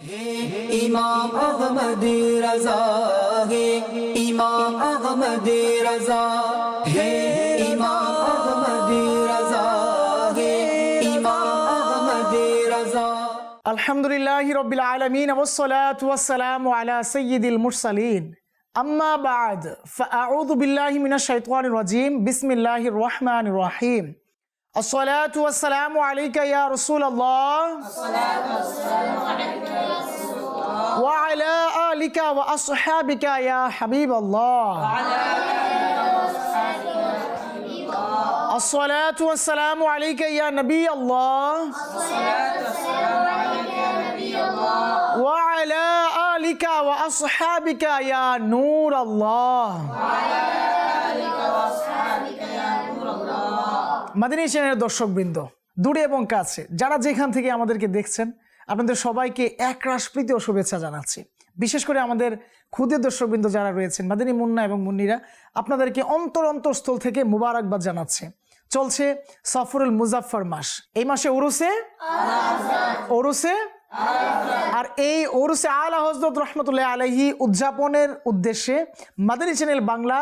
इमाम अहमद रजा है, इमाम अहमद रजा है, इमाम अहमद रजा है, इमाम अहमद रजा। अल्हम्दुलिल्लाहि रब्बिल आलमीन वस्सलातु वस्सलामु अला सय्यिदिल मुरसलीन अम्मा बाद फअऊज़ु बिल्लाहि मिनश शैतानिर रजीम बिस्मिल्लाहिर रहमानिर रहीम अस्सलातु वस्सलामु अलैका या रसूलल्लाह व अला आलिका व अस्हाबिका या हबीबल्लाह अस्सलातु वस्सलामु अलैका या नबी अल्लाह व अला आलिका व अस्हाबिका या नूर अल्लाह। মাদিনী চ্যানেলের দর্শকবৃন্দ, দূরে এবং কাছে যারা যেখান থেকে আমাদেরকে দেখছেন, আপনাদের সবাইকে একরাশ প্রীতি ও শুভেচ্ছা জানাচ্ছি। বিশেষ করে আমাদের ক্ষুদে দর্শকবৃন্দ যারা রয়েছেন, মাদিনী মুন্না এবং মুন্নিরা, আপনাদেরকে অন্তরস্থল থেকে মুবারকবাদ জানাচ্ছে। চলছে সফরুল মুজাফফর মাস। এই মাসে ওরুসে আর এই ওরুসে আলা হযরত রহমতুল্লাহ আলাইহি উদযাপনের উদ্দেশ্যে মাদানী চ্যানেল বাংলা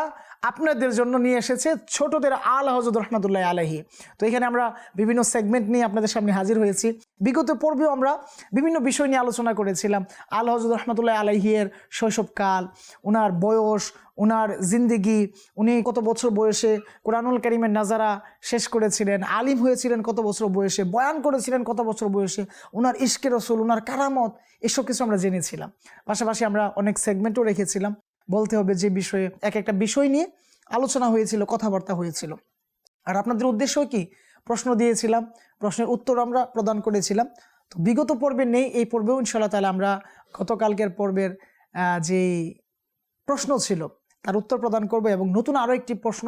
আপনাদের জন্য নিয়ে এসেছে ছোটদের আলা হযরত রহমতুল্লাহ আলাইহি। তো এখানে আমরা বিভিন্ন সেগমেন্ট নিয়ে আপনাদের সামনে হাজির হয়েছি। বিগত পর্বেও আমরা বিভিন্ন বিষয় নিয়ে আলোচনা করেছিলাম। আলা হযরত রহমতুল্লাহ আলাইহির শৈশবকাল, ওনার বয়স, ওনার জিন্দেগি, উনি কত বছর বয়সে কোরআনুল কারীমের নাজারা শেষ করেছিলেন, আলিম হয়েছিলেন কত বছর বয়সে, বয়ান করেছিলেন কত বছর বয়সে, ওনার ইশকে রসুল, ওনার কারামত, এসব কিছু আমরা জেনেছিলাম। পাশাপাশি আমরা অনেক সেগমেন্টও রেখেছিলাম। বলতে হবে যে বিষয়ে এক একটা বিষয় নিয়ে আলোচনা হয়েছিল, কথাবার্তা হয়েছিল। আর আপনাদের উদ্দেশ্য কি, প্রশ্ন দিয়েছিলাম, প্রশ্নের উত্তর আমরা প্রদান করেছিলাম। তো বিগত পর্বে নেই, এই পর্বেও ইনশাআল্লাহ তাআলা আমরা গতকালকের পর্বের যে প্রশ্ন ছিল তার উত্তর প্রদান করব এবং নতুন আরও একটি প্রশ্ন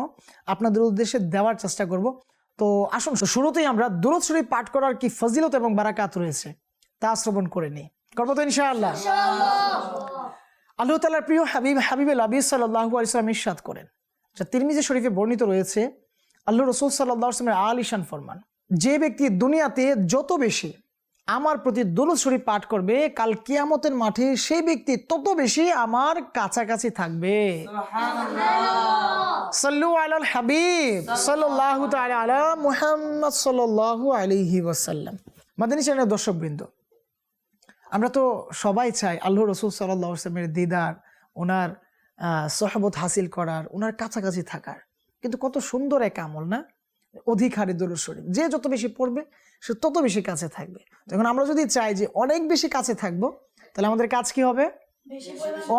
আপনাদের উদ্দেশ্যে দেওয়ার চেষ্টা করব। তো আসুন শুরুতেই আমরা দুরূদ শরীফ পাঠ করার কি ফজিলত এবং বারাকাত রয়েছে তা শ্রবণ করে নিই। করবো তো ইনশাআল্লাহ? আল্লাহ তাআলার প্রিয় হাবিবে নবী সাল্লাল্লাহু আলাইহি ওয়াসাল্লাম ইরশাদ করেন, যা তিরমিজি শরীফে বর্ণিত রয়েছে, আল্লাহ রাসূল সাল্লাল্লাহু আলাইহি ওয়াসাল্লামের আলিশান ফরমান, যে ব্যক্তি দুনিয়াতে যত বেশি আমার প্রতি দুরূদ শরীফ পাঠ করবে, কাল কিয়ামতের মাঠে সেই ব্যক্তি তত বেশি আমার কাছাকাছি থাকবে। সুবহানাল্লাহ। সাল্লু আলাল হাবিব সাল্লাল্লাহু তাআলা আলা মুহাম্মদ সাল্লাল্লাহু আলাইহি ওয়াসাল্লাম। মাদানী চ্যানেলের দর্শকবৃন্দ, আমরা তো সবাই চাই আল্লাহ রাসূল সাল্লাল্লাহু আলাইহি ওয়াসাল্লামের দিদার, ওনার সহবত হাসিল করার, ওনার কাছাকাছি থাকার। কিন্তু কত সুন্দর এক আমল না, অধিক হারে দুরূদ শরীফ। যে যত বেশি পড়বে সে তত বেশি কাছে থাকবে। যখন আমরা যদি চাই যে অনেক বেশি কাছে থাকবো, তাহলে আমাদের কাজ কি হবে?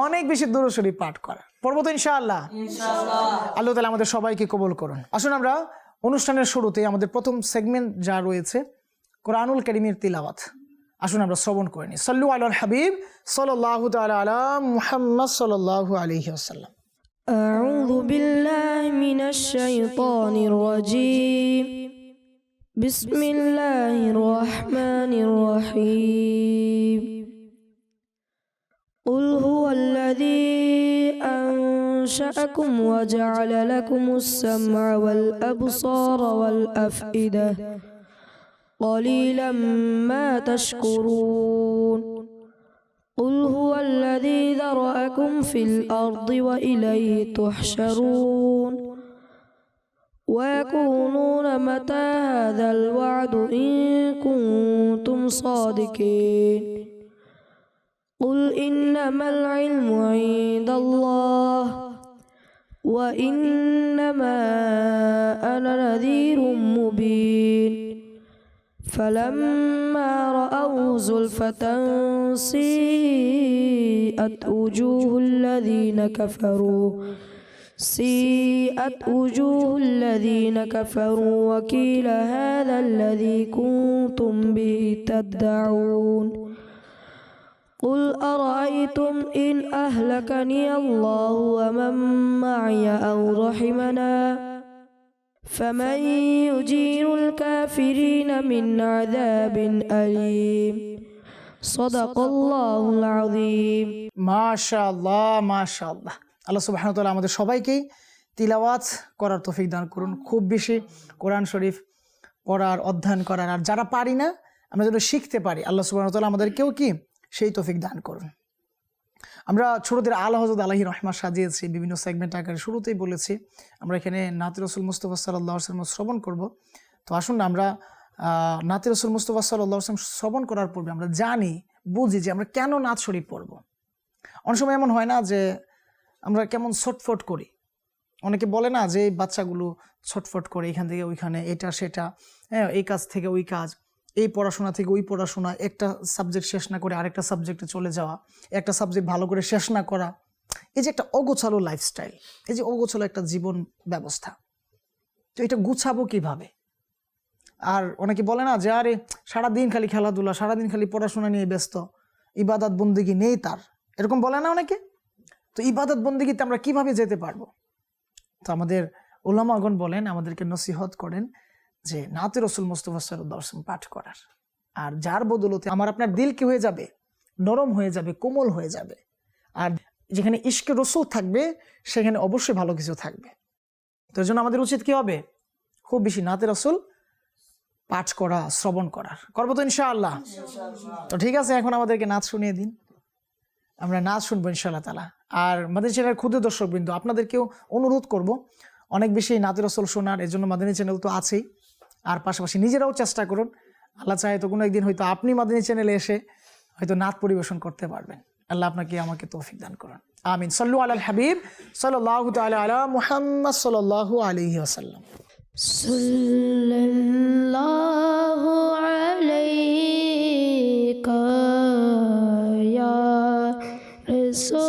অনেক বেশি দুরূদ শরীফ পাঠ করা। পড়বো তো ইনশাআল্লাহ? আল্লাহ তাআলা আমাদের সবাইকে কবুল করুন। আসুন আমরা অনুষ্ঠানের শুরুতে আমাদের প্রথম সেগমেন্ট যা রয়েছে কোরআনুল কারীমের তিলাওয়াত, আসুন আমরা শ্রবণ করে নিই। সাল্লু আলাল হাবিব সাল্লাল্লাহু তাআলা আলা মুহাম্মদ সাল্লাল্লাহু আলাইহি ওয়াসাল্লাম। أعوذ بالله من الشيطان الرجيم بسم الله الرحمن الرحيم قل هو الذي أنشأكم وجعل لكم السمع والأبصار والأفئدة قليلا ما تشكرون قل هو الذي ذرأكم في الأرض وإليه تحشرون ويقولون متى هذا الوعد إن كنتم صادقين قل إنما العلم عند الله وإنما أنا نذير مبين فلما رأوا زلفة سيئت وجوه الذين كفروا وقيل هذا الذي كنتم به تدعون قل أرأيتم إن أهلكني الله ومن معي أو رحمنا فمن يجير الكافرين من عذاب أليم صدق الله العظيم। মাশাআল্লাহ মাশাআল্লাহ। আল্লাহ সুবহানাহু ওয়া তাআলা আমাদের সবাইকেই তিলাওয়াত করার তৌফিক দান করুন, খুব বেশি কোরআন শরীফ পড়ার, অধ্যয়ন করার। আর যারা পারি না, আমরা যেন শিখতে পারি, আল্লাহ সুবহানাহু ওয়া তাআলা আমাদেরকেও কি সেই তৌফিক দান করুন। আমরা ছোটদের আলা হযরত আলাইহি রহমত সাজিয়েছি বিভিন্ন সেগমেন্ট আকারে। শুরুতেই বলেছি আমরা এখানে নাতে রাসূল মুস্তাফা সাল্লাল্লাহু আলাইহি ওয়াসাল্লাম শ্রবণ করব। তো আসুন না আমরা নাতে রাসূল মুস্তাফা সাল্লাল্লাহু আলাইহি ওয়াসাল্লাম শ্রবণ করার পূর্বে আমরা জানি বুঝি যে আমরা কেন নাত শরীফ পড়ব। অনেক সময় এমন হয় না যে আমরা কেমন ছটফট করি, অনেকে বলে না যে এই বাচ্চাগুলো ছটফট করে এখান থেকে ওইখানে, এটা সেটা, হ্যাঁ, এই কাজ থেকে ওই কাজ, এই পড়াশোনা থেকে ওই পড়াশোনা, একটা সাবজেক্ট শেষ না করে আরেকটা সাবজেক্টে চলে যাওয়া, একটা সাবজেক্ট ভালো করে শেষ না করা, এই যে একটা অগোছালো লাইফস্টাইল, এই যে অগোছালো একটা জীবন ব্যবস্থা, তো এটা গুছাবো কিভাবে? আর অনেকে বলে না যে আরে সারাদিন খালি খেলাধুলা, সারাদিন খালি পড়াশোনা নিয়ে ব্যস্ত, ইবাদত বন্দেগী নেই তার, এরকম বলে না অনেকে। তো ইবাদত বন্দেগীতে আমরা কিভাবে যেতে পারবো? তো আমাদের উলামাগণ বলেন, আমাদেরকে নসিহত করেন যে নাতে রাসূল মুস্তাফা সাল্লাল্লাহু আলাইহি ওয়াসাল্লাম পাঠ করার। আর যার বদৌলতে আমার আপনার দিল কি হয়ে যাবে? নরম হয়ে যাবে, কোমল হয়ে যাবে। আর যেখানে ইশকে রাসূল থাকবে সেখানে অবশ্যই ভালো কিছু থাকবে। তো এর জন্য আমাদের উচিত কি হবে? খুব বেশি নাতে রাসূল পাঠ করা, শ্রবণ করার। করবো তো ইনশাআল্লাহ? তো ঠিক আছে, এখন আমাদেরকে নাচ শুনিয়ে দিন, আমরা নাচ শুনবো ইনশাআল্লাহ তাআলা। আর মাদানী চ্যানেলের ক্ষুদ্র দর্শকবৃন্দ, আপনাদেরকেও অনুরোধ করব অনেক বেশি নাতে রাসূল শোনার। এর জন্য মাদানী চ্যানেল তো আছেই, আর পাশাপাশি নিজেরাও চেষ্টা করুন। আল্লাহ চাহে তো কোনো একদিন হয়তো আপনি মাদানী চ্যানেলে এসে হয়তো নাত পরিবেশন করতে পারবেন। আল্লাহ আপনাকে আমাকে তৌফিক দান করুন, আমিন। সাল্লু আলাল হাবিব সাল্লাল্লাহু তাআলা আলা মুহাম্মদ সাল্লাল্লাহু আলাইহি ওয়াসাল্লাম। সাল্লাল্লাহু আলাইকা ইয়া রাসূলুল্লাহ,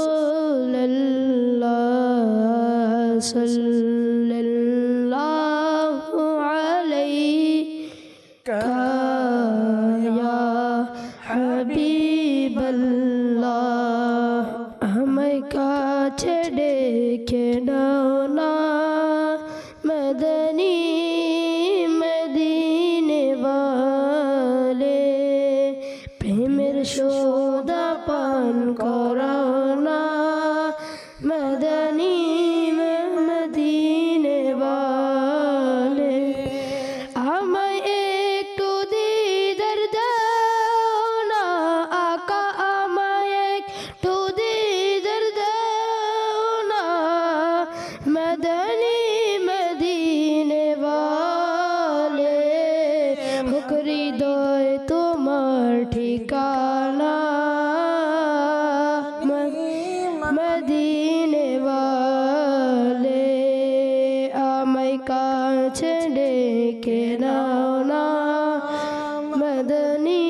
সাল্লাল্লাহু আলাইকা ইয়া হাবিবাল্লাহ। আমায় কাছে ডেকে নাও না মদনী মদিনে ওয়ালে, প্রেমের সোদা পান করাও না মদনী মদিনে ওয়ালে। আমায় একটু দিদার দাও না আকা, আমায় একটু দিদার দাও না মদনী মদিনে ওয়ালে। হোক হৃদয় তোমার ঠিকানা মদিনে ওয়ালে। আমায় কাছে ডেকে নাও না মদনী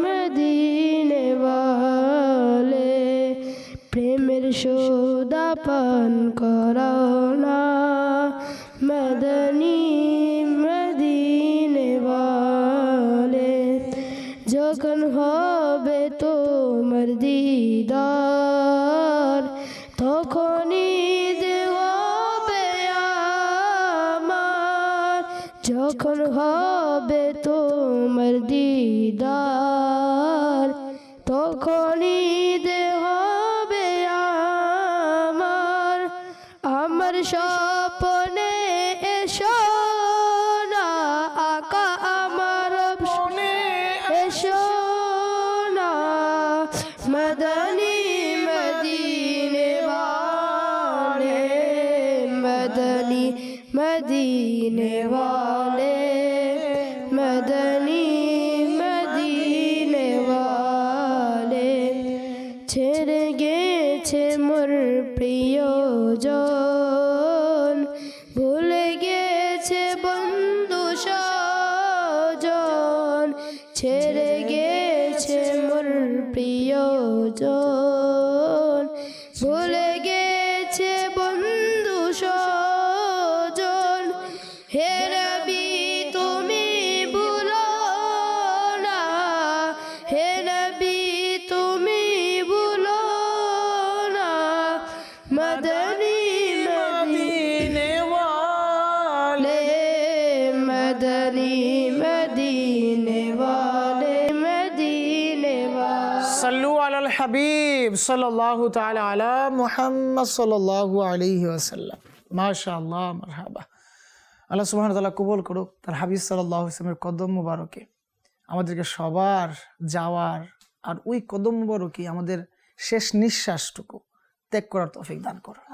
মদিনে ওয়ালে, প্রেমের সোদা পান করাও না মদনী মদিনে ওয়ালে। যখন হবে তোমার দিদার, তখনই হবে আমার। যখন হবে তোমার দিদার, তখনই হবে আমার। আমার স্বপ্নে এসো না আকা, আমার স্বপ্নে এসো না মদনী মদিনে ওয়ালে, মদনী মদিনে ওয়ালে, মদনী মদিনে ওয়ালে। ছেড়ে গেছে মোর প্রিয়জন, ভুলে গেছে বন্ধু স্বজন। ছেড়ে গেছে মোর প্রিয়জন, ভুলে গেছে বন্ধু স্বজন। হে নবী তুমি ভুলো না, হে নবী তুমি ভুলো না মদনী মদিনে ওয়ালে, মদনী মদিনে ওয়ালে, মদিনে ওয়ালে। সাল্লু আলাল হাবিব সাল্লাল্লাহু তাআলা আলা মুহাম্মদ সাল্লাল্লাহু আলাইহি ওয়াসাল্লাম। মাশাআল্লাহ, মারহাবা। আল্লাহ সুবহানাহু ওয়া তাআলা কবুল করুক তার হাবিব সাল্লাল্লাহু আলাইহি ওয়াসাল্লামের কদম মুবারকে আমাদেরকে সবার যাওয়ার আর ওই কদম মুবারকই আমাদের শেষ নিঃশ্বাসটুকু ত্যাগ করার তৌফিক দান করুন।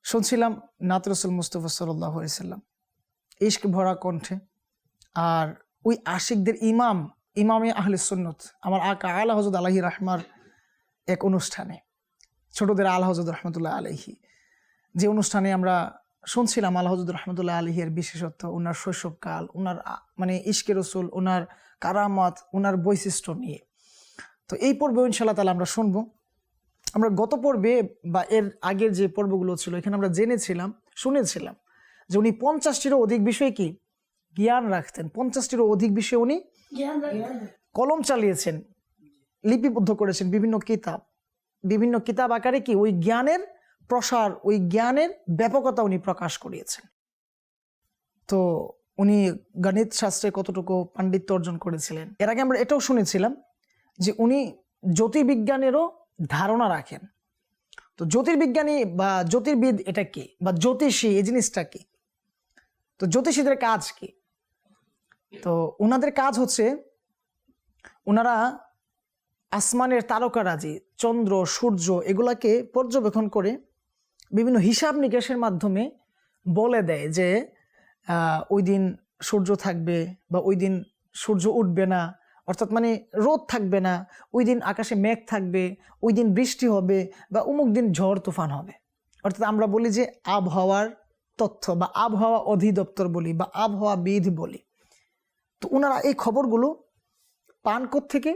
শুনছিলাম নাত রাসূল মুস্তাফা সাল্লাল্লাহু আলাইহি সাল্লাম ইশক ভরা কণ্ঠে, আর ওই আশিকদের ইমামে আহলে সুন্নত আমার আকা আলা হযরত আলাইহি রাহমার এক অনুষ্ঠানে, ছোটদের আলা হযরত রহমতুল্লাহ আলাইহি, যে অনুষ্ঠানে আমরা শুনছিলাম আলা হযরত রহমতুল্লাহ আলাইহির বিশেষত্ব, ওনার শৈশবকাল, ওনার মানে ইশকে রসুল, ওনার কারামত, ওনার বৈশিষ্ট্য নিয়ে। তো এই পর্বে ইনশাআল্লাহ তাআলা আমরা শুনবো। আমরা গত পর্বে বা এর আগের যে পর্বগুলো ছিল এখানে আমরা শুনেছিলাম যে উনি 50টিরও অধিক বিষয়ে কি জ্ঞান রাখতেন। 50টিরও অধিক বিষয়ে উনি কলম চালিয়েছেন, লিপিবদ্ধ করেছেন বিভিন্ন কিতাব আকারে কি ওই জ্ঞানের প্রসার, ওই জ্ঞানের ব্যাপকতা উনি প্রকাশ করিয়েছেন। তো উনি গণিত শাস্ত্রে কতটুকু পাণ্ডিত্য অর্জন করেছিলেন। এর আগে আমরা এটাও শুনেছিলাম যে উনি জ্যোতির্বিজ্ঞানেরও ধারণা রাখেন। তো জ্যোতির্বিজ্ঞানী বা জ্যোতির্বিদ এটা কি, বা জ্যোতিষী এই জিনিসটা কি? তো জ্যোতিষীদের কাজ কি? তো ওনাদের কাজ হচ্ছে ওনারা আসমানের তারকারাজি, চন্দ্র, সূর্য এগুলাকে পর্যবেক্ষণ করে বিভিন্ন হিসাব নিকাশের মাধ্যমে বলে দেয় যে ওই দিন সূর্য থাকবে বা ওই দিন সূর্য উঠবে না, অর্থাৎ মানে রোদ থাকবে না, ওই দিন আকাশে মেঘ থাকবে, ওই দিন বৃষ্টি হবে বা অমুক দিন ঝড় তুফান হবে। অর্থাৎ আমরা বলি যে আবহাওয়ার তথ্য বা আবহাওয়া অধিদপ্তর বলি বা আবহাওয়াবিদ বলি। তো ওনারা এই খবরগুলো পান থেকে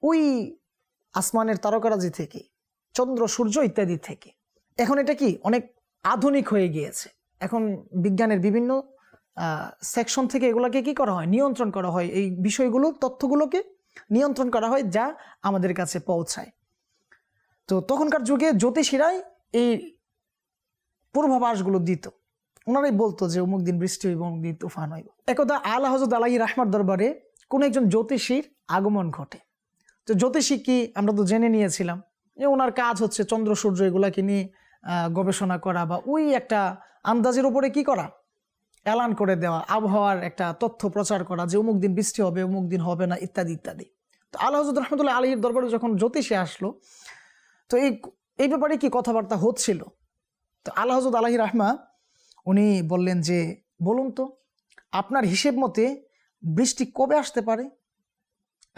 ওই আসমানের তারকারাজি থেকে, চন্দ্র সূর্য ইত্যাদি থেকে। এখন এটা কি অনেক আধুনিক হয়ে গিয়েছে। এখন বিজ্ঞানের বিভিন্ন সেকশন থেকে এগুলোকে কি করা হয়, নিয়ন্ত্রণ করা হয়, এই বিষয়গুলো তথ্যগুলোকে নিয়ন্ত্রণ করা হয় যা আমাদের কাছে পৌঁছায়। তো তখনকার যুগে জ্যোতিষীরাই এই পূর্বাভাসগুলো দিত। ওনারাই বলতো যে অমুক দিন বৃষ্টি হইব, অমুক দিন তুফান হইব। একদা আলা হযরত আলাইহি রাহমার দরবারে কোনো একজন জ্যোতিষীর আগমন ঘটে। তো জ্যোতিষী কি আমরা তো জেনে নিয়েছিলাম যে ওনার কাজ হচ্ছে চন্দ্র সূর্য এগুলাকে নিয়ে গবেষণা করা বা ওই একটা আন্দাজের উপরে কি করা, এলান করে দেওয়া, আবহাওয়ার একটা তথ্য প্রচার করা যে অমুক দিন বৃষ্টি হবে, অমুক দিন হবে না, ইত্যাদি ইত্যাদি। তো আলা হযরত রহমতুল্লাহ আলাইহির দরবারে যখন জ্যোতিষী আসলো, তো এই ব্যাপারে কি কথাবার্তা হচ্ছিল। তো আলা হযরত আলাইহি রাহমা উনি বললেন যে বলুন তো আপনার হিসেব মতে বৃষ্টি কবে আসতে পারে?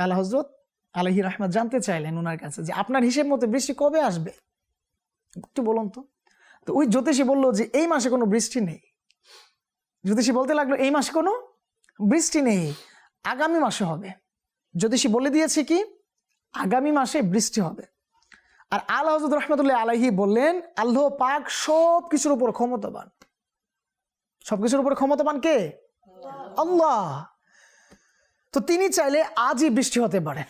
আলা হযরত আলাইহি রাহমা জানতে চাইলেন ওনার কাছে যে আপনার হিসেব মতে বৃষ্টি কবে আসবে, একটু বলুন তো। তো ওই জ্যোতিষী বলল যে এই মাসে কোনো বৃষ্টি নেই। জ্যোতিষী বলতে লাগলো এই মাসে কোনো বৃষ্টি নেই, আগামী মাসে হবে। জ্যোতিষী বলে দিয়েছে কি আগামী মাসে বৃষ্টি হবে। আর আলা হযরত রহমতুল্লাহ আলাইহি বললেন আল্লাহ পাক সব কিছুর উপর ক্ষমতাবান। সবকিছুর উপর ক্ষমতাবান কে? আল্লাহ। তো তিনি চাইলে আজই বৃষ্টি হতে পারেন।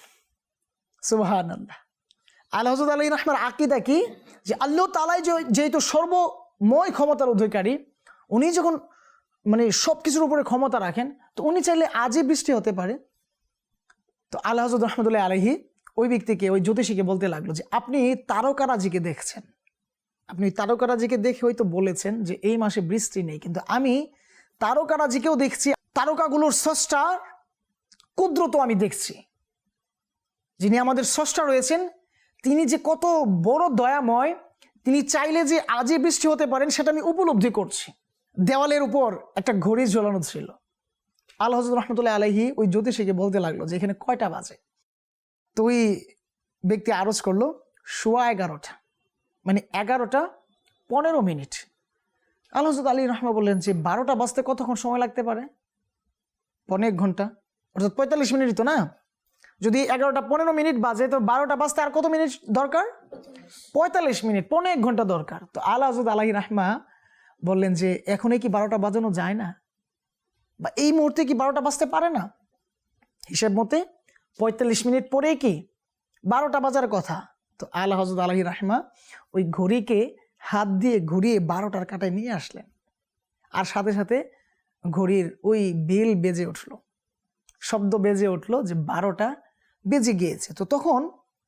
সুবহানাল্লাহ। আলা হযরত আলাইহি রাহমার আকীদা কি যে আল্লাহ তাআলাই যেহেতু সর্বময় ক্ষমতার অধিকারী, উনি যখন মানে সবকিছুর উপরে ক্ষমতা রাখেন, তো উনি চাইলে আজই বৃষ্টি হতে পারে। তো আলা হযরত রহমতুল্লাহ আলাইহি ওই ব্যক্তিকে, ওই জ্যোতিষীকে বলতে লাগলো যে আপনি তারকারাজিকে দেখছেন, আপনি তারকারাজিকে দেখে হয়তো বলেছেন যে এই মাসে বৃষ্টি নেই, কিন্তু আমি তারকারাজিকেও দেখছি, তারকাগুলোর স্রষ্টা কুদরত আমি দেখছি। যিনি আমাদের স্রষ্টা রয়েছেন তিনি যে কত বড় দয়াময়, তিনি চাইলে যে আজই বৃষ্টি হতে পারেন সেটা আমি উপলব্ধি করছি। দেওয়ালের উপর একটা ঘড়ি ঝোলানো ছিল। আলা হযরত রহমতুল্লাহ আলাইহি ওই জ্যোতিষীকে বলতে লাগলো যে এখানে কয়টা বাজে? তো ওই ব্যক্তি আরজ করলো 11:15, মানে 11:15। আলা হযরত আলী রাহমা বললেন যে 12টা বাজতে কতক্ষণ সময় লাগতে পারে? 1.5 ঘন্টা, অর্থাৎ 45 মিনিট। তো না, যদি 11:15 বাজে তো 12টা বাজতে আর কত মিনিট দরকার? 45 মিনিট, 1.5 ঘন্টা দরকার। তো আলা হযরত আলাইহি রাহমা বললেন যে এখনই কি 12টা বাজানো যায় না, বা এই মুহূর্তে কি 12টা বাজতে পারে না? হিসেব মতে 45 মিনিট পরেই কি 12টা বাজার কথা। তো আলা হযরত আলাইহি রাহমা ওই ঘড়িকে হাত দিয়ে ঘুরিয়ে 12টার কাঁটায় নিয়ে আসলেন, আর সাথে সাথে ঘড়ির ওই বেল বেজে উঠলো, শব্দ বেজে উঠলো যে 12টা বেজে গিয়েছে। তো তখন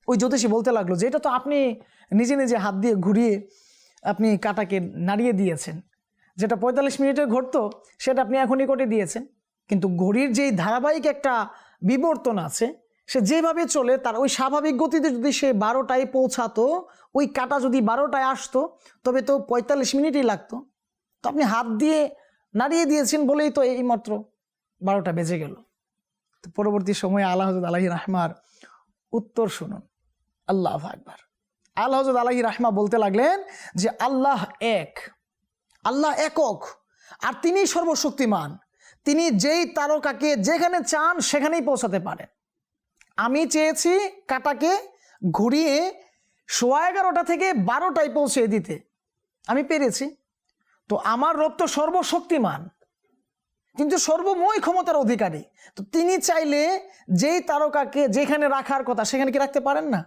ওই জ্যোতিষী বলতে লাগলো যে এটা তো আপনি নিজে নিজে হাত দিয়ে ঘুরিয়ে আপনি কাঁটাকে নাড়িয়ে দিয়েছেন, যেটা 45 মিনিটে ঘটতো সেটা আপনি এখনই করে দিয়েছেন। কিন্তু ঘড়ির যেই ধারাবাহিক একটা বিবর্তন আছে সে যেভাবে চলে তার ওই স্বাভাবিক গতিতে যদি সে 12টায় পৌঁছাতো, ওই কাঁটা যদি 12টায় আসতো, তবে তো 45 মিনিটই লাগতো। তো আপনি হাত দিয়ে নাড়িয়ে দিয়েছেন বলেই তো এই মাত্র 12টা বেজে গেল। তো পরবর্তী সময়ে আলা হযরত আলাইহি রাহমার উত্তর শুনুন। আল্লাহু আকবার। আলা হযরত আলাইহি রাহমা বলতে লাগলেন যে আল্লাহ এক, আল্লাহ একক, আর তিনি সর্বশক্তিমান। তিনি যেই তারকাকে যেখানে চান সেখানেই পৌঁছাতে পারেন। আমি চেয়েছি কাঁটাকে ঘুরিয়ে 11:15 থেকে 12টায় পৌঁছে দিতে, আমি পেরেছি। তো আমার রব তো সর্বশক্তিমান, কিন্তু সর্বময় ক্ষমতার অধিকারী। তো তিনি চাইলে যেই তারকাকে যেখানে রাখার কথা সেখানে কি রাখতে পারেন না?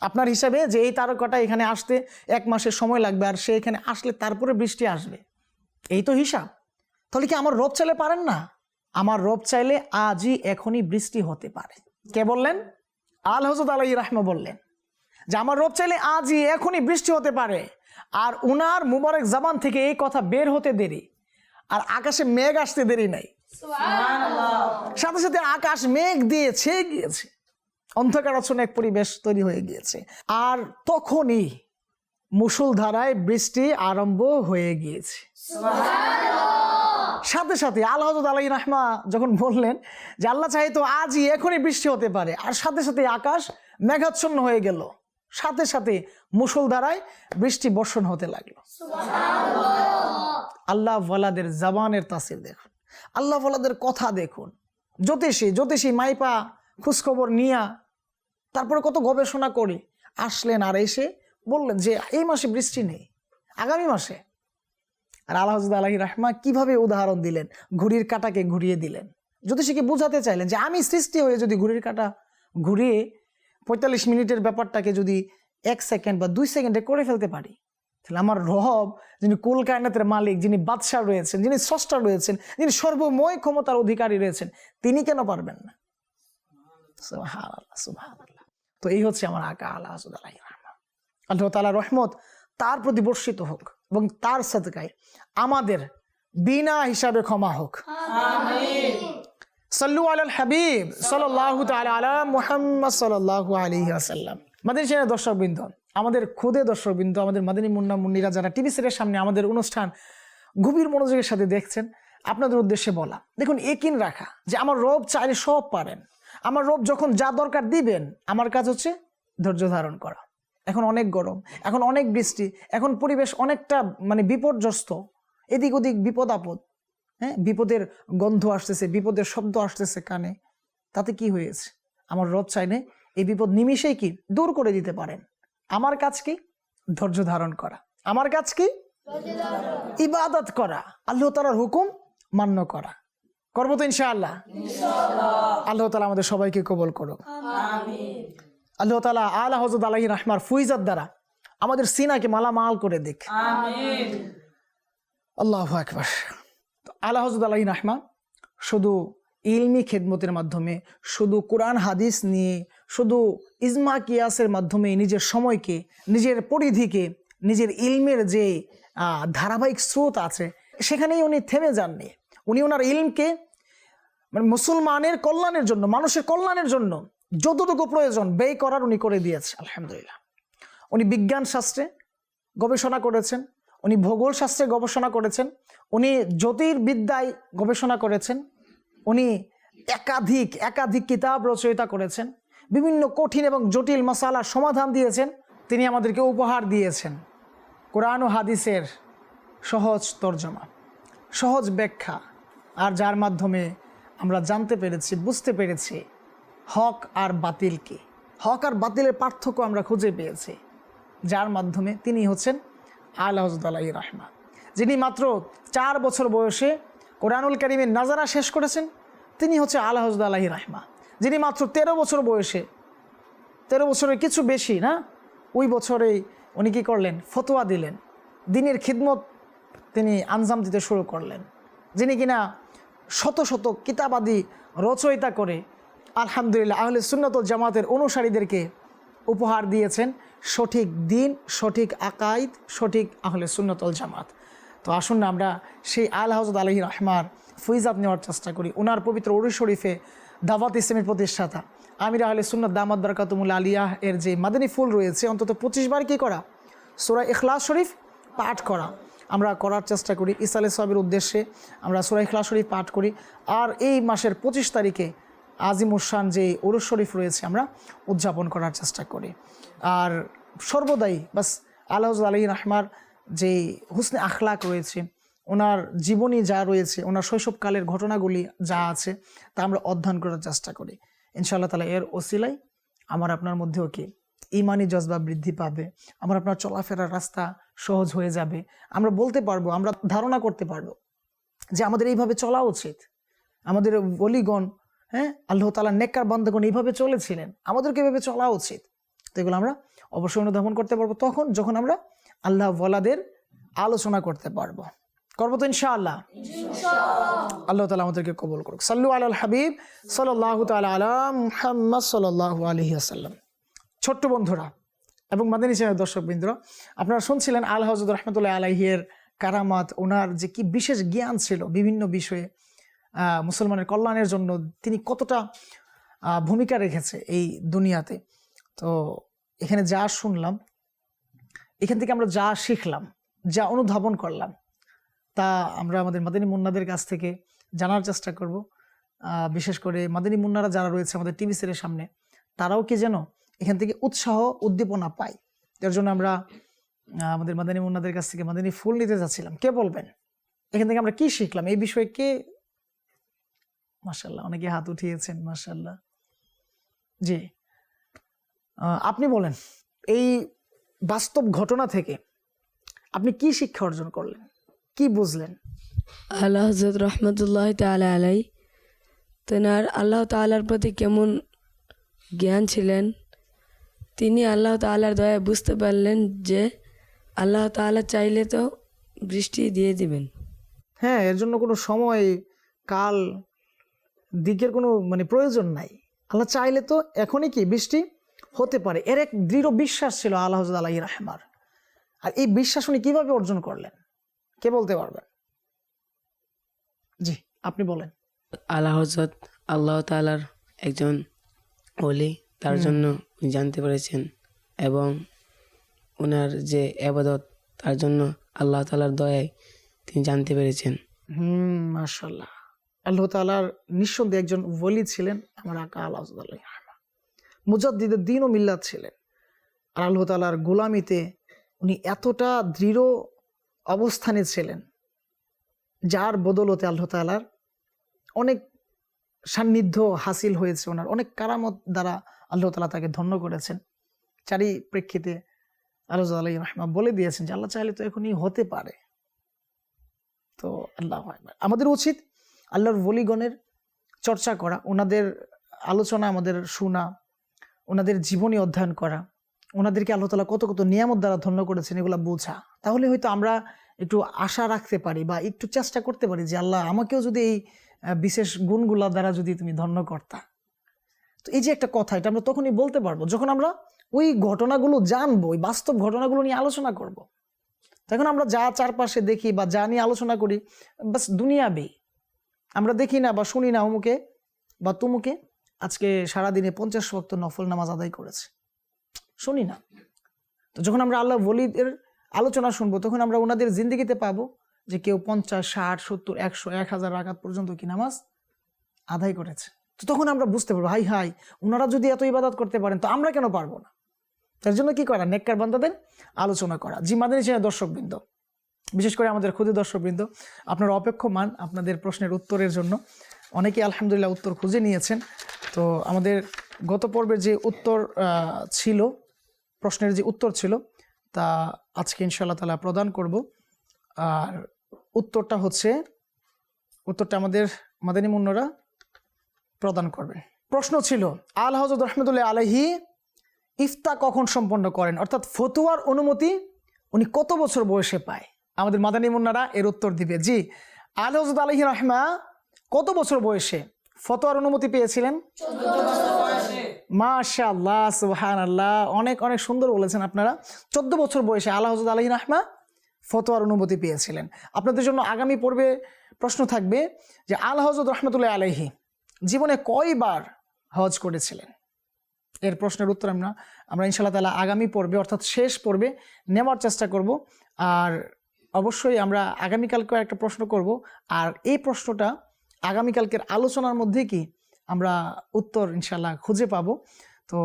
আপনার হিসাবে যে এই তারকাটা এখানে আসতে 1 মাসের সময় লাগবে, আর সে এখানে আসলে তারপরে বৃষ্টি আসবে, এই তো হিসাব। তাহলে কি আমার রব চাইলে পারেন না? আমার রব চাইলে আজই এখনই বৃষ্টি হতে পারে। কে বললেন? আলা হযরত আলাইহি রাহমা বললেন যে আমার রব চাইলে আজই এখনই বৃষ্টি হতে পারে। আর উনার মুবারক জবান থেকে এই কথা বের হতে দেরি, আর আকাশে মেঘ আসতে দেরি নাই। সাথে সাথে আকাশ মেঘ দিয়ে ছেয়ে গিয়েছে, অন্ধকারাচ্ছন্ন এক পরিবেশ তৈরি হয়ে গিয়েছে। আর তখনই মুষলধারায় বৃষ্টি আরম্ভ হয়ে গিয়েছে। সাথে সাথে আলা হযরত আলাইহি রাহমা যখন বললেন যে আল্লাহ চাইতো আজই এখনই বৃষ্টি হতে পারে, আর সাথে সাথে আকাশ মেঘাচ্ছন্ন হয়ে গেল, সাথে সাথে মুষলধারায় বৃষ্টি বর্ষণ হতে লাগলো। আল্লাহ ওয়ালাদের জবানের তাসির দেখুন, আল্লাহ ওয়ালাদের কথা দেখুন। জ্যোতিষী মাইপা খোঁজখবর নিয়া তারপরে কত গবেষণা করে আসলেন, আর এসে বললেন যে এই মাসে বৃষ্টি নেই, আগামী মাসে। আর আলা হযরত আলাইহি রাহমা কিভাবে উদাহরণ দিলেন, ঘড়ির কাঁটাকে ঘুরিয়ে দিলেন। জ্যোতিষীকে বোঝাতে চাইলেন যে আমি সৃষ্টি হয়ে যদি ঘড়ির কাঁটা ঘুরিয়ে 45 মিনিটের ব্যাপারটাকে যদি 1 সেকেন্ড বা 2 সেকেন্ডে করে ফেলতে পারি, তাহলে আমার রব, যিনি কুল কায়নাতের মালিক, যিনি বাদশা রয়েছেন, যিনি স্রষ্টা রয়েছেন, যিনি সর্বময় ক্ষমতার অধিকারী রয়েছেন, তিনি কেন পারবেন না? সুবহানাল্লাহ, সুবহানাল্লাহ। তো এই হচ্ছে আমার আকা আলা হযরত আলাইহি রাহমা। আল্লাহ তাআলার রহমত তার প্রতি বর্ষিত হোক এবং তার সাদকায় আমাদের বিনা হিসাবে ক্ষমা হোক। আমিন। সাল্লু আলাল হাবিব সাল্লাল্লাহু তাআলা আলা মুহাম্মদ সাল্লাল্লাহু আলাইহি ওয়াসাল্লাম। মাদানী চ্যানেলের দর্শকবৃন্দ, আমাদের খুদে দর্শকবৃন্দ, আমাদের মাদানী মুন্না মুন্নিরা যারা টিভি সেটের সামনে আমাদের অনুষ্ঠান গভীর মনোযোগের সাথে দেখছেন, আপনাদের উদ্দেশ্যে বলা, দেখুন ইয়াকিন রাখা যে আমার রব চাইলে সব পারেন। আমার রব যখন যা দরকার দিবেন, আমার কাজ হচ্ছে ধৈর্য ধারণ করা। এখন অনেক গরম, এখন অনেক বৃষ্টি, এখন পরিবেশ অনেকটা বিপর্যস্ত, এদিক ওদিক বিপদ আপদ, হ্যাঁ, বিপদের গন্ধ আসতেছে, বিপদের শব্দ আসতেছে কানে। তাতে কি হয়েছে? আমার রব চাইলে এই বিপদ নিমিষেই কি দূর করে দিতে পারেন। আমার কাজ কি? ধৈর্য ধারণ করা। আমার কাজ কি? ইবাদত করা, আল্লাহ তাআলার হুকুম মান্য করা। করবো তো ইনশাআল্লাহ। আল্লাহ তাআলা আমাদের সবাইকে কবুল করুক। আমিন। আল্লাহ তাআলা আলা হযরত আলাইহি রাহমার ফুইজাত দ্বারা আমাদের সিনাকে মালামাল করে দিক। আমিন। আল্লাহু আকবার। আলা হযরত আলাইহি রাহমা শুধু ইলমি খেদমতের মাধ্যমে, শুধু কোরআন হাদিস নিয়ে, শুধু ইজমা কিয়াসের মাধ্যমে নিজের সময়কে, নিজের পরিধিকে, নিজের ইলমের যে ধারাবাহিক স্রোত আছে সেখানেই উনি থেমে যাননি। উনি ওনার ইলমকে মুসলমানের কল্যাণের জন্য, মানুষের কল্যাণের জন্য যতটুকু প্রয়োজন ব্যয় করার উনি করে দিয়েছে। আলহামদুলিল্লাহ। উনি বিজ্ঞান শাস্ত্রে গবেষণা করেছেন, উনি ভূগোল শাস্ত্রে গবেষণা করেছেন, উনি জ্যোতির্বিদ্যায় গবেষণা করেছেন, উনি একাধিক কিতাব রচয়িতা করেছেন, বিভিন্ন কঠিন এবং জটিল মাসালার সমাধান দিয়েছেন। তিনি আমাদেরকে উপহার দিয়েছেন কোরআন ও হাদিসের সহজ তর্জমা, সহজ ব্যাখ্যা, আর যার মাধ্যমে আমরা জানতে পেরেছি, বুঝতে পেরেছি হক আর বাতিল কি, হক আর বাতিলের পার্থক্য আমরা খুঁজে পেয়েছি, যার মাধ্যমে তিনি হচ্ছেন আলা হযরত আলাইহি রাহমা, যিনি মাত্র 4 বছর বয়সে কোরআনুল কারীমের নাজারা শেষ করেছেন। তিনি হচ্ছে আলা হযরত আলাইহি রাহমা, যিনি মাত্র 13 বছর বয়সে, 13 বছরের কিছু বেশি না, ওই বছরেই উনি কী করলেন? ফতোয়া দিলেন, দ্বীনের খিদমত তিনি আঞ্জাম দিতে শুরু করলেন, যিনি কিনা শত শত কিতাবাদি রচয়িতা করে আলহামদুলিল্লাহ আহলে সুন্নাত ওয়াল জামাতের অনুসারীদেরকে উপহার দিয়েছেন সঠিক দিন, সঠিক আকাইদ, সঠিক আহলে সুন্নাত ওয়াল জামাত। তো আসুন না আমরা সেই আলা হযরত আলাইহি রাহমার ফয়জাত নেওয়ার চেষ্টা করি। ওনার পবিত্র উরুস শরীফে দাওয়াত ইসলামের প্রতিষ্ঠাতা আমির আহলে সুন্নাত দামাত বারাকাতুমুল আলিয়াহ এর যে মাদানী ফুল রয়েছে অন্তত 25 বার কি করা, সূরা ইখলাস শরীফ পাঠ করা আমরা করার চেষ্টা করি। ইসালে সবের উদ্দেশ্যে আমরা সূরা ইখলাস শরীফ পাঠ করি। আর এই মাসের 25 তারিখে আজিমুশান যে উরুস শরীফ রয়েছে আমরা উদযাপন করার চেষ্টা করি। আর সর্বদাই বাস আল্লাহ হযরত আলী রাহমার যে হুসনে আখলাক রয়েছে, ওনার জীবনী যা রয়েছে, ওনার শৈশবকালের ঘটনাগুলি যা আছে তা আমরা অধ্যয়ন করার চেষ্টা করি। ইনশাআল্লাহ তাআলা এর ওসিলায় আমার আপনার মধ্যেও কি ইমানি জজবা বৃদ্ধি পাবে, আমার আপনার চলাফেরার রাস্তা সহজ হয়ে যাবে। আমরা বলতে পারবো, আমরা ধারণা করতে পারবো যে আমাদের এইভাবে চলা উচিত। আমাদের ওলিগণ, হ্যাঁ, আল্লাহ তাআলা নেককার বান্দাগণ এইভাবে চলেছিলেন, আমাদেরকে এভাবে চলা উচিত। তো এগুলো আমরা অবশ্যই অনুধাবন করতে পারবো তখন যখন আমরা আল্লাহ ওয়ালাদের আলোচনা করতে পারবো। করবো তো ইনশাআল্লাহ। আল্লাহ তাআলা আমাদেরকে কবুল করুক। সাল্লু আলাল হাবিব সাল্লাল্লাহু তাআলা আলা মুহাম্মদ সাল্লাল্লাহু আলাইহি ওয়াসাল্লাম। ছোট্ট বন্ধুরা এবং মাদানী চ্যানেলের দর্শকবৃন্দরা, আপনারা শুনছিলেন আল হযরত রাহমাতুল্লাহি আলাইহির কারামাত, ওনার যে কি বিশেষ জ্ঞান ছিল বিভিন্ন বিষয়ে, মুসলমানের কল্যাণের জন্য তিনি কতটা ভূমিকা রেখেছে এই দুনিয়াতে। তো এখানে যা শুনলাম, এখান থেকে আমরা যা শিখলাম, যা অনুধাবন করলাম, তা আমরা আমাদের মাদানী মুন্নাদের কাছ থেকে জানার চেষ্টা করব। বিশেষ করে মাদানী মুন্নারা যারা রয়েছে আমাদের টিভি সেটের সামনে, তারাও কি যেন এখান থেকে উৎসাহ উদ্দীপনা পায়। এর জন্য আমরা আমাদের মাদানী মুন্নাদের কাছ থেকে মাদানী ফুল নিতে যাচ্ছিলাম। কে বলবেন এখান থেকে আমরা কি শিখলাম এই বিষয়ে? কে? মাশাআল্লাহ, অনেকে হাত উঠিয়েছেন, মাশাআল্লাহ। জি, আপনি বলেন এই বাস্তব ঘটনা থেকে আপনি কি শিক্ষা অর্জন করলেন, কি বুঝলেন? আল্লাহ হযরত রহমতুল্লাহ তাআলা আলাই তেনার আল্লাহ তাআলার প্রতি কেমন জ্ঞান ছিলেন, তিনি আল্লাহ তাআলার দয়ায় বুঝতে পারলেন যে আল্লাহ তাআলা চাইলে তো বৃষ্টি দিয়ে দিবেন। হ্যাঁ, এর জন্য কোনো সময় কাল দিকের কোনো প্রয়োজন নাই। আল্লাহ চাইলে তো এখনই কি বৃষ্টি হতে পারে। এর এক দৃঢ় বিশ্বাস ছিল আল্লাহ হযরত আলী রাহমার। আর এই বিশ্বাস উনি কিভাবে অর্জন করলেন, কে বলতে পারবেন? জি, আপনি বলেন। আল্লাহ হযরত আল্লাহ তাআলার একজন ওলি, তার জন্য উনি জানতে পেরেছেন, এবং ওনার যে ইবাদত তার জন্য আল্লাহ তাআলার দয়ায় তিনি জানতে পেরেছেন। মাশাআল্লাহ, আল্লাহ তাআলার নিঃসন্দেহে একজন ওলি ছিলেন আমার আকা আল্লাহ হযরত আলী রাহমা। মুজাদ্দিদুদ দ্বীন ও মিল্লাত ছিলেন। আর আল্লাহ তাআলার গোলামিতে উনি এতটা দৃঢ় অবস্থানে ছিলেন, যার বদলতে আল্লাহ তাআলার অনেক সান্নিধ্য হাসিল হয়েছে, ওনার অনেক কারামত দ্বারা আল্লাহ তাআলা তাকে ধন্য করেছেন। চারি প্রেক্ষিতে আল্লাহ আলী রাহমা বলে দিয়েছেন যে আল্লাহ চাইলে তো এখনই হতে পারে। তো আল্লাহু আকবার, আমাদের উচিত আল্লাহর ওলিগণের চর্চা করা, ওনাদের আলোচনা আমাদের শোনা, ওনাদের জীবনী অধ্যয়ন করা, ওনাদেরকে আল্লাহ তাআলা কত কত নিয়ামত দ্বারা ধন্য করেছেন এগুলো বোঝা। তাহলে হয়তো আমরা একটু আশা রাখতে পারি বা একটু চেষ্টা করতে পারি যে আল্লাহ আমাকেও যদি এই বিশেষ গুণগুলা দ্বারা যদি তুমি ধন্য করতা। তো এই যে একটা কথা, এটা আমরা তখনই বলতে পারবো যখন আমরা ওই ঘটনাগুলো জানবো, ওই বাস্তব ঘটনাগুলো নিয়ে আলোচনা করব। তখন আমরা যা চারপাশে দেখি বা যা নিয়ে আলোচনা করি বাস দুনিয়াবি, আমরা দেখি না বা শুনি না অমুকে বা তুমুকে আজকে সারাদিনে 50 ওয়াক্ত নফল নামাজ আদায় করেছে, শুনি না। তো যখন আমরা আল্লাহ ওলিদের আলোচনা শুনবো তখন আমরা ওনাদের জিন্দেগিতে পাবো যে কেউ 50, 60, 70, 100, 1000 রাকাত পর্যন্ত কি নামাজ আদায় করেছে। তো তখন আমরা বুঝতে পারবো হাই হাই, ওনারা যদি এত ইবাদত করতে পারেন তো আমরা কেন পারবো না? তার জন্য কি করা? নেককার বান্দাদের আলোচনা করা। জি মাদানী চ্যানেলের দর্শকবৃন্দ, বিশেষ করে আমাদের ক্ষুদে দর্শকবৃন্দ, আপনারা অপেক্ষমান আপনাদের প্রশ্নের উত্তরের জন্য। অনেকে আলহামদুলিল্লাহ উত্তর খুঁজে নিয়েছেন। তো আমাদের গত পর্বের যে উত্তর ছিল, প্রশ্নের যে উত্তর ছিল, তা আজকে ইনশাআল্লাহ তাআলা প্রদান করব। আর উত্তরটা আমাদের মাদানী মুন্নারা প্রদান করবেন। প্রশ্ন ছিল আল হযরত রাহমাতুল্লাহি আলাইহি ইফতা কখন সম্পন্ন করেন, অর্থাৎ ফতোয়ার অনুমতি উনি কত বছর বয়সে পায়? আমাদের মাদানী মুন্নারা এর উত্তর দিবে। জি, আল হযরত আলাইহি রাহমা কত বছর বয়সে ফতোয়ার অনুমতি পেয়েছিলেন? 14 বছর বয়সে। মাশাআল্লাহ, সুবহানাল্লাহ, অনেক অনেক সুন্দর বলেছেন আপনারা। 14 বছর বয়সে আল হযরত আলাইহি রাহমা ফতোয়ার অনুমতি পেয়েছিলেন। আপনাদের জন্য আগামী পর্বে প্রশ্ন থাকবে যে আল হযরত রাহমাতুল্লাহি আলাইহি জীবনে কয়বার হজ করেছিলেন? এর প্রশ্নের উত্তর আমরা ইনশাআল্লাহ তাআলা আগামী পর্বে অর্থাৎ শেষ পর্বে নেওয়ার চেষ্টা করব। আর অবশ্যই আমরা আগামীকালকে একটা প্রশ্ন করব, আর এই প্রশ্নটা আগামীকালকের আলোচনার মধ্যে কি আমরা উত্তর ইনশাআল্লাহ খুঁজে পাবো। তো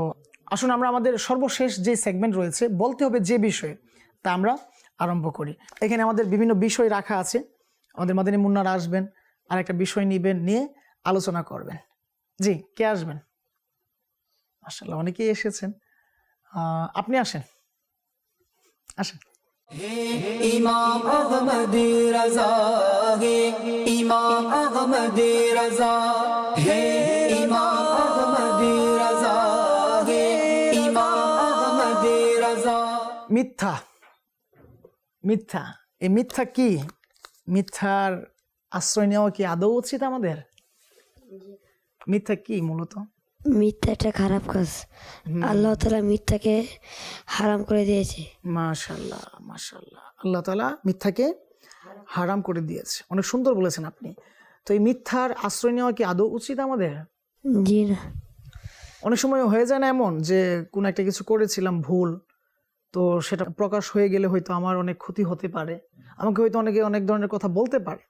আসুন আমরা আমাদের সর্বশেষ যে সেগমেন্ট রয়েছে বলতে হবে যে বিষয়ে, তা আমরা আরম্ভ করি। এখানে আমাদের বিভিন্ন বিষয় রাখা আছে, আমাদের মাদানী মুন্নারা আসবেন আর একটা বিষয় নিয়ে আলোচনা করবেন। জি, কে আসবেন? মাশাআল্লাহ, অনেকেই এসেছেন। আপনি আসেন। ইমাম আহমদ রাজা হে, ইমাম আহমদ রাজা হে, ইমাম আহমদ রাজা হে, ইমাম আহমদ রাজা। মিথ্যা, এই মিথ্যা কি? মিথ্যার আশ্রয় নেওয়া কি আদৌ উচিত আমাদের? মিথ্যা কি মূলত? মিথ্যা একটা খারাপ কাজ, আল্লাহ তাআলা মিথ্যাকে হারাম করে দিয়েছে। মাশাআল্লাহ, আল্লাহ তাআলা মিথ্যাকে হারাম করে দিয়েছে। অনেক সুন্দর বলেছেন আপনি। তো এই মিথ্যার আশ্রয় নেওয়া কি আদৌ উচিত আমাদের? জি না। অনেক সময় হয়ে যায় না এমন যে কোন একটা কিছু করেছিলাম ভুল, তো সেটা প্রকাশ হয়ে গেলে হয়তো আমার অনেক ক্ষতি হতে পারে, আমাকে হয়তো অনেকে অনেক ধরনের কথা বলতে পারে,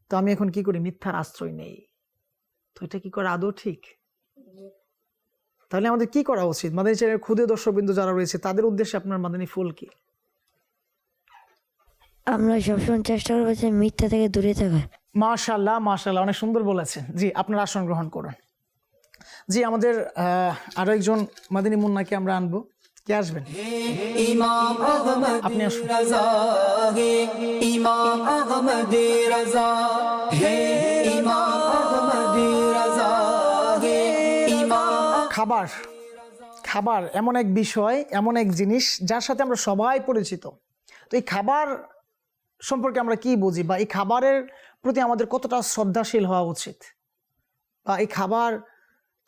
তো আমি এখন কি করি? মিথ্যার আশ্রয় নেই। তো এটা কি করা আদৌ ঠিক? তাহলে আমাদের কি করা উচিত? মাদানী চ্যানেলের ক্ষুদে দর্শকবৃন্দ যারা রয়েছে তাদের উদ্দেশ্যে আপনার মাদানী ফুল কি? আমরা সবসময় চেষ্টা করবো যে মিথ্যা থেকে দূরে থাকার। মাশাআল্লাহ, অনেক সুন্দর বলেছেন। জি, আপনার আসন গ্রহণ করুন। জি, আমাদের আরো একজন মাদানী মুন্নাকে আমরা আনবো। কে আসবেন? ইমাম আহমদ আপনি আসুন। রাজা হে, ইমাম আহমদ রাজা হে, ইমাম আহমদ রাজা হে, ইমাম। খাবার এমন এক বিষয়, এমন এক জিনিস যার সাথে আমরা সবাই পরিচিত। তো এই খাবার সম্পর্কে আমরা কি বুঝি, বা এই খাবারের প্রতি আমাদের কতটা শ্রদ্ধাশীল হওয়া উচিত, বা এই খাবার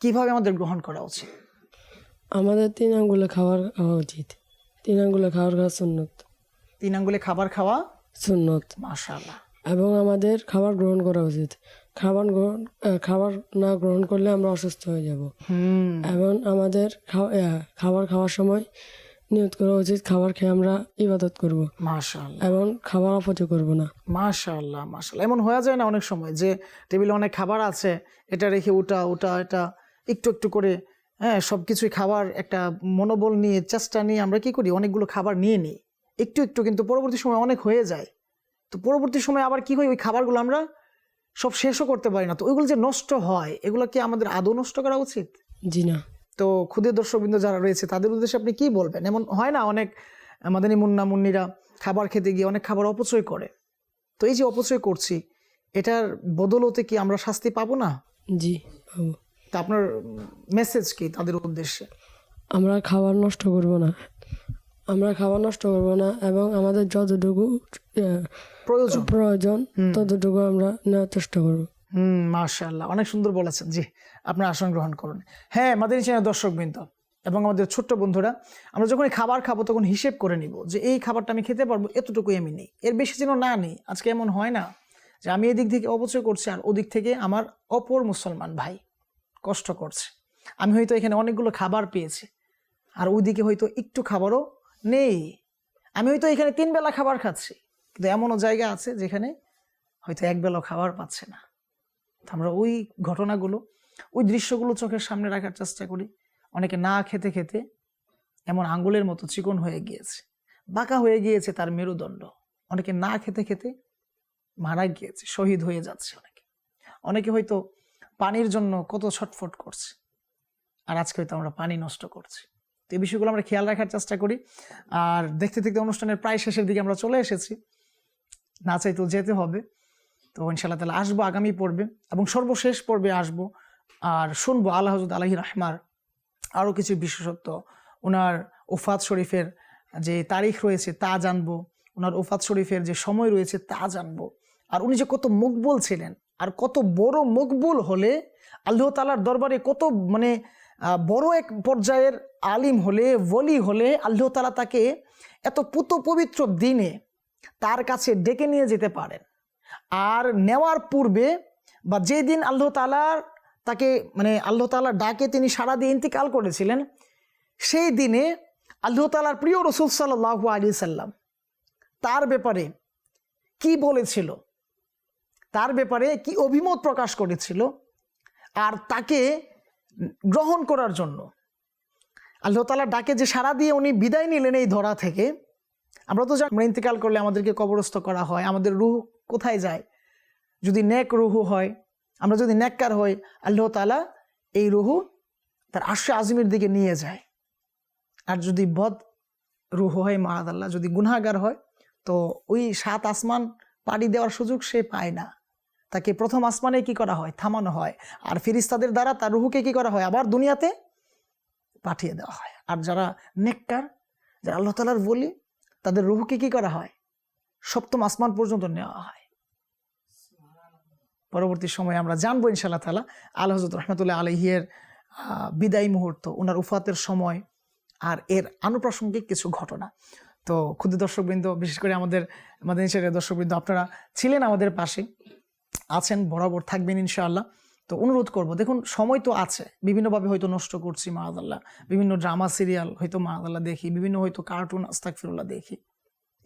কিভাবে আমাদের গ্রহণ করা উচিত? আমাদের 3 আঙ্গুলে খাবার খাওয়া উচিত। 3 আঙ্গুলে খাবার খাওয়া সুন্নত। 3 আঙ্গুলে খাবার খাওয়া সুন্নত। মাশাআল্লাহ। এবং আমাদের খাবার গ্রহণ করা উচিত। খাবার না গ্রহণ করলে আমরা অসুস্থ হয়ে যাব। এবং আমাদের খাবার খাওয়ার সময় নিয়ত করা উচিত খাবার খেয়ে আমরা ইবাদত করব। মাশাআল্লাহ। এবং খাবার অপচয় করব না। মাশাআল্লাহ। এমন হয়ে যায় না অনেক সময় যে টেবিলে অনেক খাবার আছে, এটা রেখে ওটা এটা একটু করে, হ্যাঁ, সবকিছুই খাবার একটা মনোবল নিয়ে, চেষ্টা নিয়ে আমরা কি করি? অনেকগুলো খাবার নিয়ে নিই একটু, কিন্তু পরবর্তী সময় অনেক হয়ে যায়। তো পরবর্তী সময় আবার কি হয়? ওই খাবারগুলো আমরা সব শেষও করতে পারি না। তো ওইগুলো যে নষ্ট হয়, এগুলো কি আমাদের আদৌ নষ্ট করা উচিত? জি না। তো ক্ষুদে দর্শকবৃন্দ যারা রয়েছে তাদের উদ্দেশ্যে আপনি কি বলবেন? এমন হয় না অনেক মাদানী মুন্নিরা খাবার খেতে গিয়ে অনেক খাবার অপচয় করে, তো এই যে অপচয় করছি, এটার বদলতে কি আমরা শাস্তি পাবো না? জি পাবো। তা আপনার মেসেজ কি তাদের উদ্দেশ্যে? আমরা খাবার নষ্ট করব না এবং আমাদের যতটুকু প্রয়োজন ততটুকু আমরা নেওয়ার চেষ্টা করব। মাশাআল্লাহ, অনেক সুন্দর বলেছেন। জি, আপনার আসন গ্রহণ করুন। হ্যাঁ, মাদানী চ্যানেলের দর্শকবৃন্দ এবং আমাদের ছোট্ট বন্ধুরা, আমরা যখন খাবার খাবো তখন হিসেব করে নিব যে এই খাবারটা আমি খেতে পারবো, এতটুকুই আমি নেই, এর বেশি যেন না নেই। আজকে এমন হয় না যে আমি এদিক থেকে অপচয় করছি আর ওদিক থেকে আমার অপর মুসলমান ভাই কষ্ট করছে। আমি হয়তো এখানে অনেকগুলো খাবার পেয়েছি আর ওইদিকে হয়তো একটু খাবারও নেই। আমি হয়তো এখানে 3 বেলা খাবার খাচ্ছি, কিন্তু এমনও জায়গা আছে যেখানে হয়তো 1 বেলা খাবার পাচ্ছে না। আমরা ওই ঘটনাগুলো, ওই দৃশ্যগুলো চোখের সামনে রাখার চেষ্টা করি। অনেকে না খেতে খেতে এমন আঙ্গুলের মতো চিকন হয়ে গিয়েছে, বাঁকা হয়ে গিয়েছে তার মেরুদণ্ড। অনেকে না খেতে খেতে মারা গিয়েছে, শহীদ হয়ে যাচ্ছে। অনেকে হয়তো পানির জন্য কত ছটফট করছে, আর আজকে হয়তো আমরা পানি নষ্ট করছি। তো এই বিষয়গুলো আমরা খেয়াল রাখার চেষ্টা করি। আর দেখতে দেখতে অনুষ্ঠানের প্রায় শেষের দিকে আমরা চলে এসেছি, না চাইতেও যেতে হবে। তো ইনশাআল্লাহ তাআলা আসবো আগামী পর্বে এবং সর্বশেষ পর্বে আসবো আর শুনবো আলা হযরত আলাইহির রাহমার আরও কিছু বিশেষত্ব, ওনার ওফাত শরীফের যে তারিখ রয়েছে তা জানবো, ওনার ওফাত শরীফের যে সময় রয়েছে তা জানবো, আর উনি যে কত মকবুল ছিলেন, আর কত বড় মকবুল হলে আল্লাহ তাআলার দরবারে কত বড় এক পর্যায়ের আলিম হলে, ওলি হলে আল্লাহ তাআলা তাকে এত পবিত্র দিনে তার কাছে ডেকে নিয়ে যেতে পারেন। আর নেওয়ার পূর্বে বা যেই দিন আল্লাহ তাআলা তাকে মানে আল্লাহ তাআলার ডাকে তিনি সাড়া দিয়ে ইন্তিকাল করেছিলেন, সেই দিনে আল্লাহ তাআলার প্রিয় রাসূল সাল্লাল্লাহু আলাইহি সাল্লাম তার ব্যাপারে কি বলেছিল, তার ব্যাপারে কি অভিমত প্রকাশ করেছিল, আর তাকে গ্রহণ করার জন্য আল্লাহ তাআলার ডাকে যে সাড়া দিয়ে উনি বিদায় নিলেন এই ধরা থেকে। আমরা তো জানি আমরা ইন্তেকাল করলে আমাদেরকে কবরস্থ করা হয়, আমাদের রূহ কোথায় যায়? যদি নেক রূহ হয়, আমরা যদি নেককার হই, আল্লাহ তাআলা এই রূহ তার আরশে আজিমের দিকে নিয়ে যায়। আর যদি বদ রূহ হয় মাআদাল্লাহ, যদি গুনাহগার হয়, তো ওই 7 আসমান পাড়ি দেওয়ার সুযোগ সে পায় না, তাকে প্রথম আসমানে কি করা হয়? থামানো হয়। আর ফেরেশতাদের দ্বারা তার রূহকে কি করা হয়? আবার দুনিয়াতে পাঠিয়ে দেওয়া হয়। আর যারা নেককার, যারা আল্লাহ তাআলার ওলি, তাদের রূহকে কি করা হয়? 7ম আসমান পর্যন্ত নেওয়া হয়। পরবর্তী সময়ে আমরা জানবো ইনশাআল্লাহ তাআলা আলা হযরত রাহমাতুল্লাহ আলাইহির বিদায় মুহূর্ত, ওনার উফাতের সময়, আর এর আনুপ্রাসঙ্গিক কিছু ঘটনা। তো ক্ষুদ্র দর্শকবৃন্দ, বিশেষ করে আমাদের মাদানী চ্যানেলের দর্শকবৃন্দ, আপনারা ছিলেন আমাদের পাশে, আছেন, বরাবর থাকবেন ইনশাআল্লাহ। তো অনুরোধ করব, দেখুন সময় তো আছে, বিভিন্নভাবে হয়তো নষ্ট করছি মাআদাল্লাহ, বিভিন্ন ড্রামা সিরিয়াল হয়তো মাআদাল্লাহ দেখি, বিভিন্ন হয়তো কার্টুন আস্তাগফিরুল্লাহ দেখি,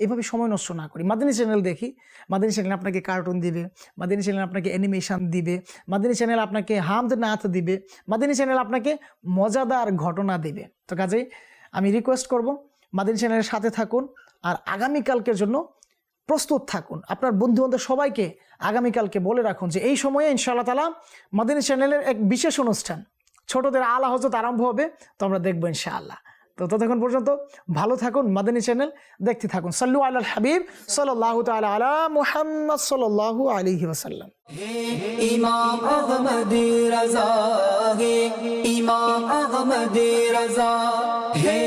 এভাবে সময় নষ্ট না করি। মাদানী চ্যানেল দেখি, মাদানী চ্যানেল আপনাকে কার্টুন দিবে, মাদানী চ্যানেল আপনাকে অ্যানিমেশন দিবে, মাদানী চ্যানেল আপনাকে হামদ নাত দিবে, মাদানী চ্যানেল আপনাকে মজাদার ঘটনা দিবে। তো কাজেই আমি রিকোয়েস্ট করব, মাদানী চ্যানেলের সাথে থাকুন, আর আগামীকালকের জন্য প্রস্তুত থাকুন। আপনার বন্ধুবান্ধব সবাইকে আগামীকালকে বলে রাখুন যে এই সময়ে ইনশাআল্লাহ তাআলা মাদানী চ্যানেলের এক বিশেষ অনুষ্ঠান, ছোটদের আলা হযরত আরম্ভ হবে, তো আমরা দেখবো ইনশাআল্লাহ। তো ততক্ষণ পর্যন্ত ভালো থাকুন, মাদানী চ্যানেল দেখতে থাকুন। সাল্লু আলাল হাবিব সাল্লাল্লাহু তাআলা আলা মুহাম্মদ সাল্লাল্লাহু আলাইহি ওয়াসাল্লাম। ইমাম আহমদী রাজা হে, ইমাম আহমদী রাজা হে।